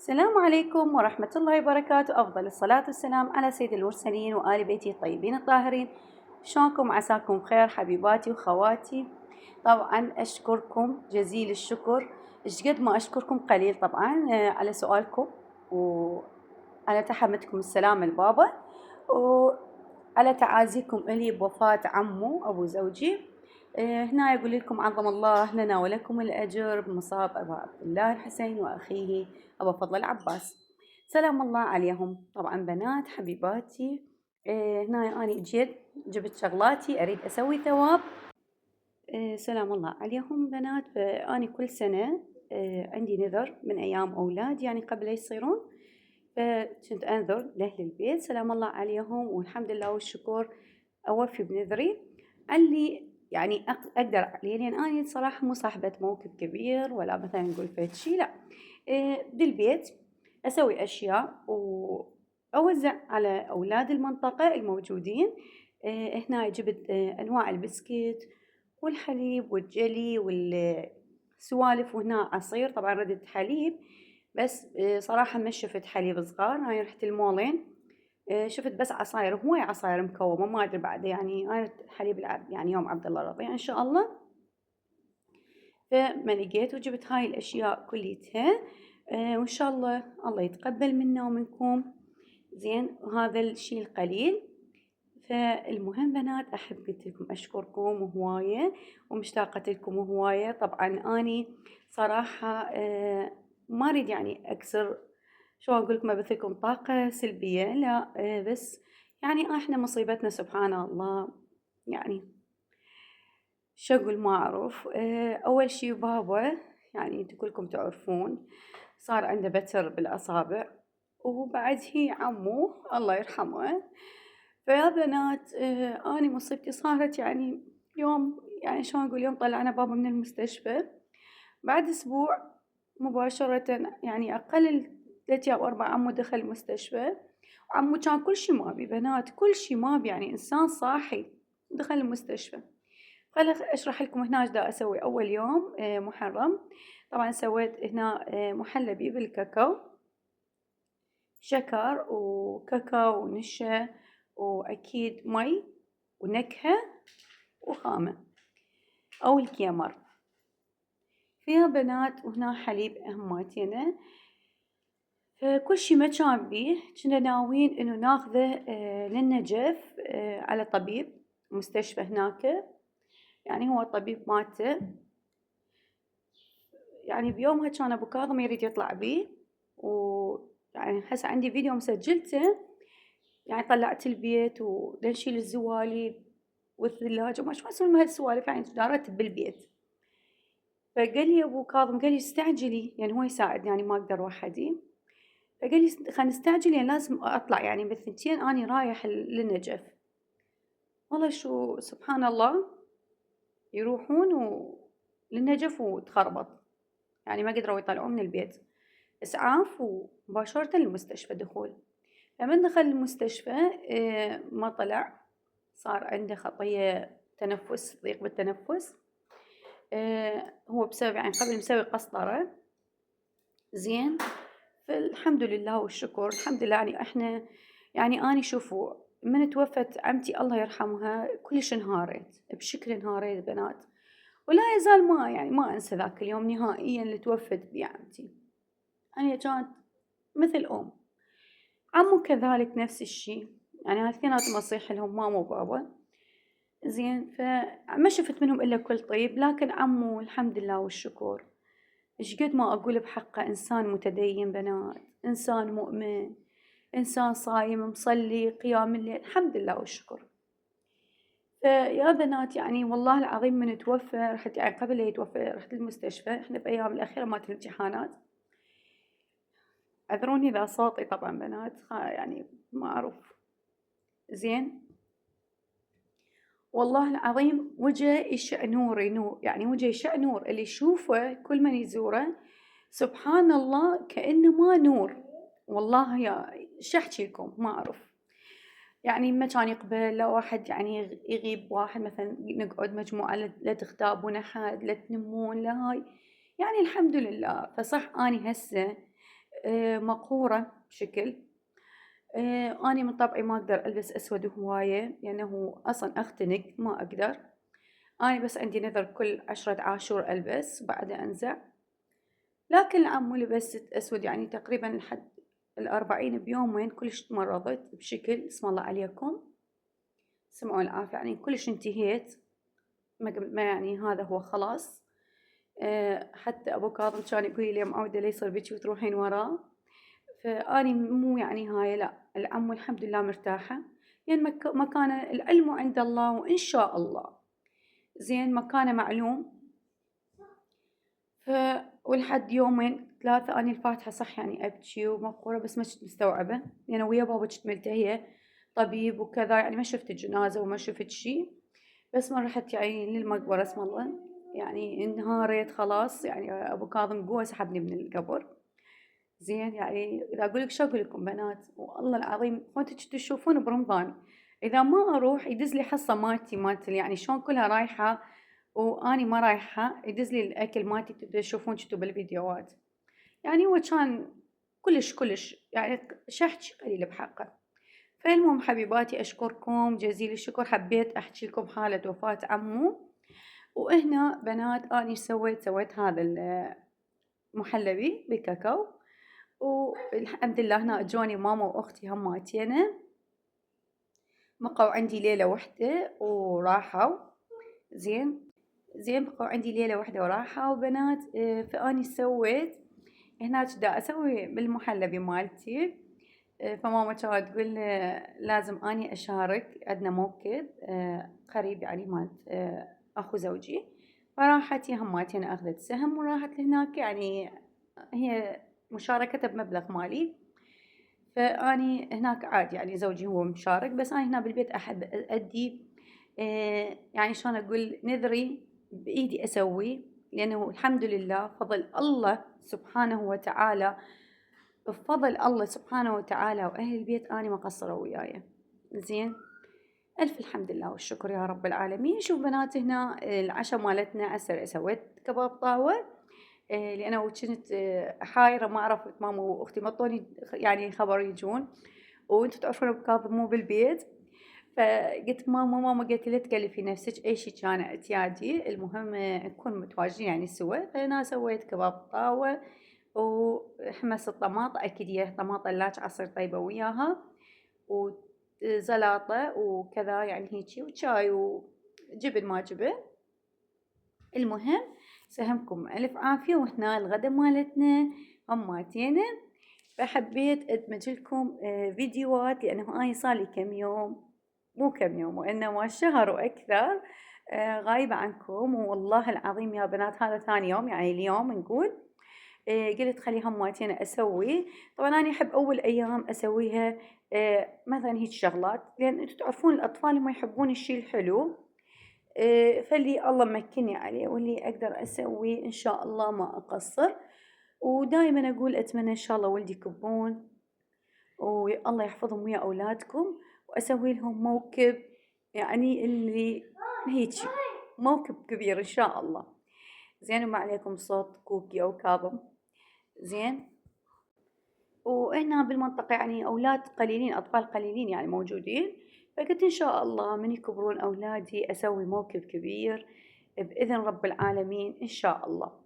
السلام عليكم ورحمة الله وبركاته. أفضل الصلاة والسلام على سيد المرسلين وآل بيته الطيبين الطاهرين. شلونكم؟ عساكم بخير حبيباتي وخواتي. طبعا أشكركم جزيل الشكر. إيش قد ما أشكركم قليل طبعا على سؤالكم وعلى تحمتكم السلام البابا وعلى تعازيكم إلي بوفاة عمو أبو زوجي. هنا يقول لكم عظم الله لنا ولكم الأجر بمصاب أبا عبد الله الحسين وأخيه أبو فضل العباس، سلام الله عليهم. طبعا بنات حبيباتي، هنا أنا جبت شغلاتي أريد أسوي ثواب. سلام الله عليهم بنات. فأني كل سنة عندي نذر من أيام أولاد، يعني قبل لا يصيرون، فكنت أنذر لأهل البيت سلام الله عليهم، والحمد لله والشكر أوفي بنذري اللي يعني أقدر عليه، لأن أنا صراحة مو صاحبة موقف كبير ولا مثلا نقول فد شي، لا. بالبيت أسوي أشياء وأوزع على أولاد المنطقة الموجودين. هنا جبت أنواع البسكيت والحليب والجلي والسوالف، وهنا عصير طبعا ردت حليب، بس صراحة ما شفت حليب صغار. هاي رحت المولين شفت بس عصاير، هواي عصاير مكومة ما أدري بعد، يعني هاي حليب يعني يوم عبد الله رضيع إن شاء الله. فما لقيت وجبت هاي الأشياء كليتها. وإن شاء الله الله يتقبل منا ومنكم. زين، وهذا الشيء القليل. فالمهم بنات، أحب قلت لكم أشكركم هواية ومشتاقة لكم هواية. طبعا أني صراحة ما أريد يعني أكسر، شو أقول لكم، أبث لكم طاقة سلبية، لا. بس يعني إحنا مصيبتنا سبحان الله، يعني شو أقول ما أعرف. أول شي بابا، يعني انتو كلكم تعرفون، صار عنده بتر بالأصابع، وبعد هي عمو الله يرحمه. فيا بنات، أنا مصيبتي صارت يعني يوم، يعني شلون أقول، يوم طلعنا بابا من المستشفى بعد أسبوع مباشرة، يعني أقل 3 أو 4 عمو دخل المستشفى. وعمو كان كل شي ما بي بنات، كل شي ما بي، يعني إنسان صاحي دخل المستشفى. خليني أشرح لكم هنا إيش دا أسوي. أول يوم محرم، طبعا سويت هنا محلبي بالكاكاو، شكر وكاكاو ونشا وأكيد مي ونكهة وخامة أو الكيمر فيها بنات، وهنا حليب هماتينه. فكل شي ما كان بيه كنا ناويين إنه ناخذه للنجف على طبيب مستشفى هناك، يعني هو الطبيب مالته. يعني بيومها كان أبو كاظم يريد يطلع بيه، ويعني هسه عندي فيديو مسجلته، يعني طلعت البيت ونشيل الزوالي والثلاجة وما شو اسمه هالسوالف، يعني دارت بالبيت. فقال لي أبو كاظم، قال لي استعجلي، يعني هو يساعدني، يعني ما أقدر وحدي. فقال لي خلينا نستعجل، يعني لازم أطلع يعني بالثنتين أني رايح للنجف. والله شو سبحان الله، يروحون للنجف وتخربط، يعني ما قدروا يطلعوه من البيت، إسعاف ومباشرة للمستشفى دخول. فمن دخل المستشفى ما طلع، صار عنده خطية تنفس، ضيق بالتنفس. هو بسبب يعني قبل مسوي قسطرة. زين، فالحمد لله والشكر، الحمد لله. يعني احنا، يعني أنا شوفوا من توفت عمتي الله يرحمها كلش انهاريت، بشكل انهاريت بنات، ولا يزال ما يعني ما أنسى ذاك اليوم نهائيا اللي توفت بيه عمتي. يعني كانت مثل أم. عمو كذلك نفس الشي، يعني هالاثنيناتهم أصيح لهم ماما وبابا. زين، فما شفت منهم إلا كل طيب، لكن عمو الحمد لله والشكر، إيش قد ما أقول بحقه، إنسان متدين بنات، إنسان مؤمن، إنسان صايم مصلي قيام الليل، الحمد لله والشكر. فيا بنات، يعني والله العظيم من توفى، رحت يعني قبل لا يتوفى رحت المستشفى، إحنا بأيام الأخيرة مالت الامتحانات. اعذروني إذا صوتي طبعا بنات، يعني ما أعرف. زين، والله العظيم وجهه يشع نور، ينور، يعني وجهه يشع نور، اللي يشوفه كل من يزوره سبحان الله كأنه ما نور. والله يا شو احكي لكم ما أعرف، يعني ما كان يقبل لا واحد يعني يغيب واحد، مثلا نقعد مجموعة لا تغتابون أحد لا تنمون لا هاي، يعني الحمد لله. فصح أني هسه مقهورة بشكل. أني من طبعي ما أقدر ألبس أسود هواية لأنه أصلا أختنق ما أقدر. أنا بس عندي نذر كل 10 عاشور ألبس وبعدها أنزع. لكن العمو لبست أسود يعني تقريبا لحد 40 بيومين كلش تمرضت بشكل اسم الله عليكم سمعوا العافية، يعني كلش انتهيت. ما يعني هذا هو خلاص. حتى أبو كاظم كان يقول لي معودة لا يصير بيكي وتروحين وراه. فأني مو يعني هاي لا، العمو الحمد لله مرتاحة. يعني مكانه العلم عند الله وإن شاء الله زين مكانه معلوم. ولحد يومين 3 أنا الفاتحة صح يعني أبكي ومقهورة بس ما كنت مستوعبة يعني ويا بابا كنت ملتهية طبيب وكذا يعني ما شفت الجنازة وما شفت شي. بس ما رحت يعني للمقبرة اسم الله يعني انهارت خلاص يعني أبو كاظم قوة سحبني من القبر. زين يعني إذا أقول لك شو أقول لكم بنات والله العظيم وأنتوا تشوفون برمضان إذا ما أروح يدز لي حصة مالتي يعني شلون كلها رايحة وأني ما رايحة يدز لي الأكل مالتي تشوفون شتو بالفيديوهات. يعني هو كان كلش يعني شحكي قليل بحقه. فالمهم حبيباتي أشكركم جزيل الشكر حبيت أحكي لكم حالة وفاة عمو. وهنا بنات أني سويت هذا المحلبي بالكاكاو. والحمد لله هنا اجوني ماما واختي هماتينا بقوا عندي ليلة واحدة وراحوا. زين بقوا عندي ليلة واحدة وراحوا بنات. فأني سويت هناك دا أسوي بالمحلبي مالتي. فماما كانت تقول لازم أني أشارك عندنا موكب قريب يعني مالت أخو زوجي. فراحت هي هماتينا أخذت سهم وراحت لهناك يعني هي مشاركته بمبلغ مالي. فأني هناك عادي يعني زوجي هو مشارك بس أنا هنا بالبيت أحب أدي يعني شلون أقول نذري بإيدي أسوي لأنه الحمد لله فضل الله سبحانه وتعالى. بفضل الله سبحانه وتعالى وأهل البيت أنا ما قصروا وياي. زين ألف الحمد لله والشكر يا رب العالمين. شوف بنات هنا العشاء مالتنا عسر سويت كباب طاوة. لأنه كنت حايرة ما عرفت ماما وأختي مطوني يعني خبر يجون وانتوا تعرفون أبو كاظم مو بالبيت. فقلت ماما قالت لي لا تكلفي نفسك أي شيء كان اعتيادي المهم نكون متواجدين يعني سوا. فأنا سويت كباب طاوة وحمص الطماطة أكيد هي طماطة لاج عصير طيبة وياها وزلاطة وكذا يعني هيجي وشاي وجبن ما جبن. المهم سهمكم ألف عافية. وهنا الغدا مالتنا هماتينا. فحبيت أدمج لكم فيديوهات لأنه أنا صار لي كم يوم مو كم يوم وإنما شهر وأكثر غايبة عنكم. والله العظيم يا بنات هذا ثاني يوم يعني اليوم نقول قلت خلي هماتينا أسوي. طبعا أنا أحب أول أيام أسويها مثلا هيك شغلات لأن أنتم تعرفون الأطفال ما يحبون الشيء الحلو. فاللي الله مكني عليه واللي أقدر أسويه إن شاء الله ما أقصر. ودائما أقول أتمنى إن شاء الله ولدي يكبرون والله يحفظهم ويا أولادكم وأسوي لهم موكب يعني اللي هيجي موكب كبير إن شاء الله. زين وما عليكم صوت كوكي أو كاظم. زين وهنا بالمنطقة يعني أولاد قليلين أطفال قليلين يعني موجودين. فقلت إن شاء الله من يكبرون أولادي أسوي موكب كبير بإذن رب العالمين إن شاء الله.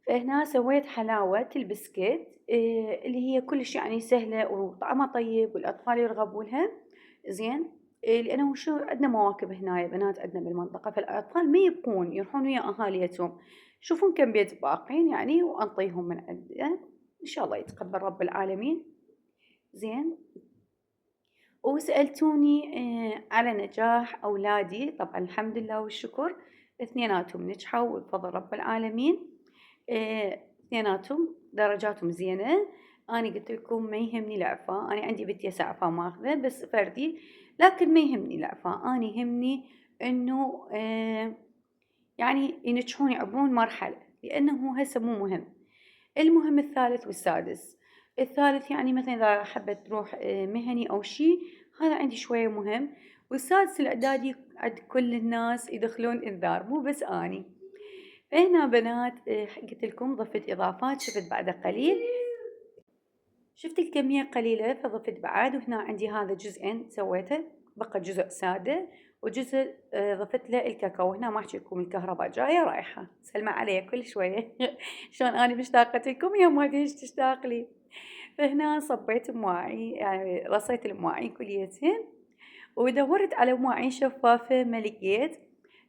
فهنا سويت حلاوة البسكت اللي هي كلش يعني سهلة وطعمها طيب والأطفال يرغبونها. زين لأنه شو عندنا مواكب هنا يا بنات عندنا بالمنطقة فالأطفال ما يبقون يروحون ويا أهاليتهم يشوفون كم بيت باقين يعني وأنطيهم من عنده إن شاء الله يتقبل رب العالمين. زين وسألتوني على نجاح أولادي. طبعا الحمد لله والشكر اثنيناتهم نجحوا بفضل رب العالمين. اثنيناتهم درجاتهم زينة. أنا قلت لكم ما يهمني الإعفاء أنا عندي بنت يسع إعفاء ماخذة بس فردي لكن ما يهمني الإعفاء أنا يهمني إنه يعني ينجحون يعبرون مرحلة لأنه هسه مو مهم. المهم الثالث والسادس. الثالث يعني مثلا إذا حبت تروح مهني أو شيء هذا عندي شوية مهم. والسادس الإعدادي عند كل الناس يدخلون إنذار مو بس أني. فهنا بنات قلت لكم ضفت إضافات شفت بعد قليل شفت الكمية قليلة فضفت بعد، وهنا عندي هذا جزئين سويته، بقى جزء سادة وجزء ضفت له الكاكاو. هنا ما احكي لكم الكهرباء جاية رايحة سلمى علي كل شوية شلون أنا مشتاقة لكم يا ما ليش تشتاق لي. فهنا صبيت مواعين، يعني رصيت المواعين كليتين، ودورت على مواعين شفافة ما لقيت،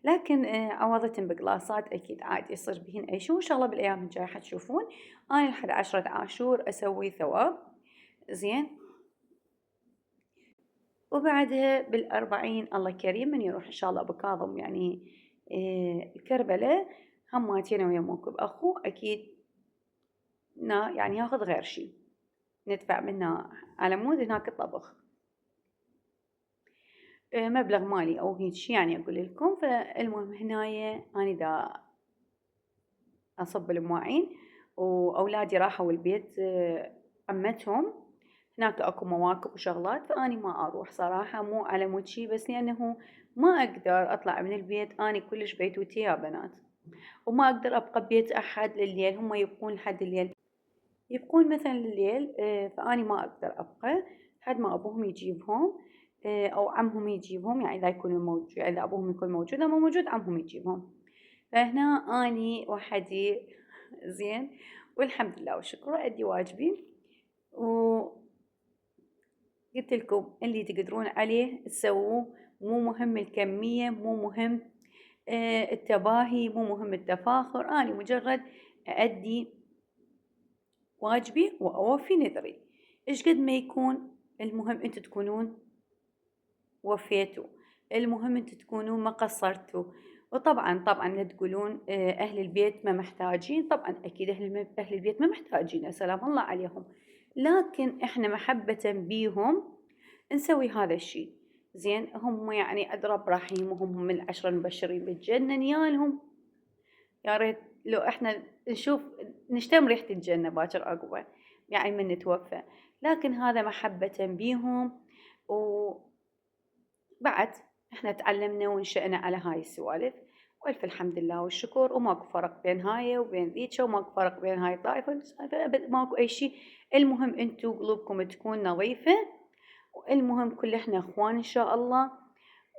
لكن عوضتهم بقلاصات أكيد عادي يصير بهن أي شيء، وإن شاء الله بالأيام الجاية حتشوفون أنا لحد 10 عاشور أسوي ثواب زين. وبعدها بالأربعين الله كريم من يروح إن شاء الله أبو كاظم يعني الكربلة، هماتين ويا موكب أخو أكيد يعني ياخذ غير شي، ندفع منه على مود هناك الطبخ مبلغ مالي أو هيك شي يعني أقول لكم. فالمهم هنايا أنا دا أصب المواعين، وأولادي راحوا البيت عمتهم هناك أكو مواكب وشغلات، فأني ما أروح صراحة، مو على مود شي، بس لأنه ما أقدر أطلع من البيت، أني كلش بيتوتية يا بنات، وما أقدر أبقى ببيت أحد لليل، هم يبقون لحد الليل، يبقون مثلا لليل فأني ما أقدر أبقى لحد ما أبوهم يجيبهم أو عمهم يجيبهم، يعني إذا يكونوا موجود، إذا أبوهم يكون موجود، إذا مو موجود عمهم يجيبهم. فهنا أني وحدي زين، والحمد لله والشكر أدي واجبي. وقلت لكم اللي تقدرون عليه تسووه، مو مهم الكمية، مو مهم التباهي، مو مهم التفاخر، أنا مجرد أأدي واجبي وأوفي نذري، إيش قد ما يكون المهم أنتوا تكونون وفيتوا، المهم أنتوا تكونون ما قصرتوا. وطبعا لا تقولون أهل البيت ما محتاجين، طبعا أكيد أهل البيت ما محتاجين، سلام الله عليهم، لكن إحنا محبة بيهم نسوي هذا الشيء زين. هم يعني أدرى برحيم، وهم من العشرة المبشرين بالجنة نيالهم، يا ريت لو إحنا نشوف نشتم ريحة الجنة باكر عقبه يعني من نتوفى، لكن هذا محبة بيهم. وبعد إحنا تعلمنا ونشأنا على هاي السوالف، وألف الحمد لله والشكر، وماكو فرق بين هاي وبين ذيك، وماكو فرق بين هاي الطائفة، ماكو أي شيء. المهم أنتو قلوبكم تكون نظيفة، والمهم كل إحنا إخوان إن شاء الله،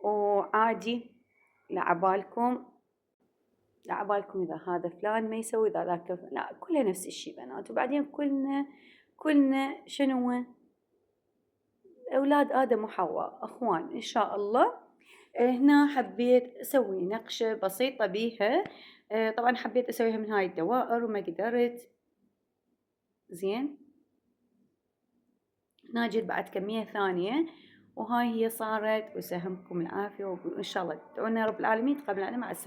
وعادي لعبالكم إذا هذا فلان ما يسوي إذا ذاك لا، كلها نفس الشيء بنات. وبعدين كلنا شنو أولاد آدم وحواء أخوان إن شاء الله. هنا حبيت أسوي نقشة بسيطة بيها، طبعا حبيت أسويها من هاي الدوائر وما قدرت زين. هنا جيت بعد كمية ثانية، وهاي هي صارت، وسهمكم العافية، وإن شاء الله تدعونا رب العالمين تقبل علينا. مع السلامة.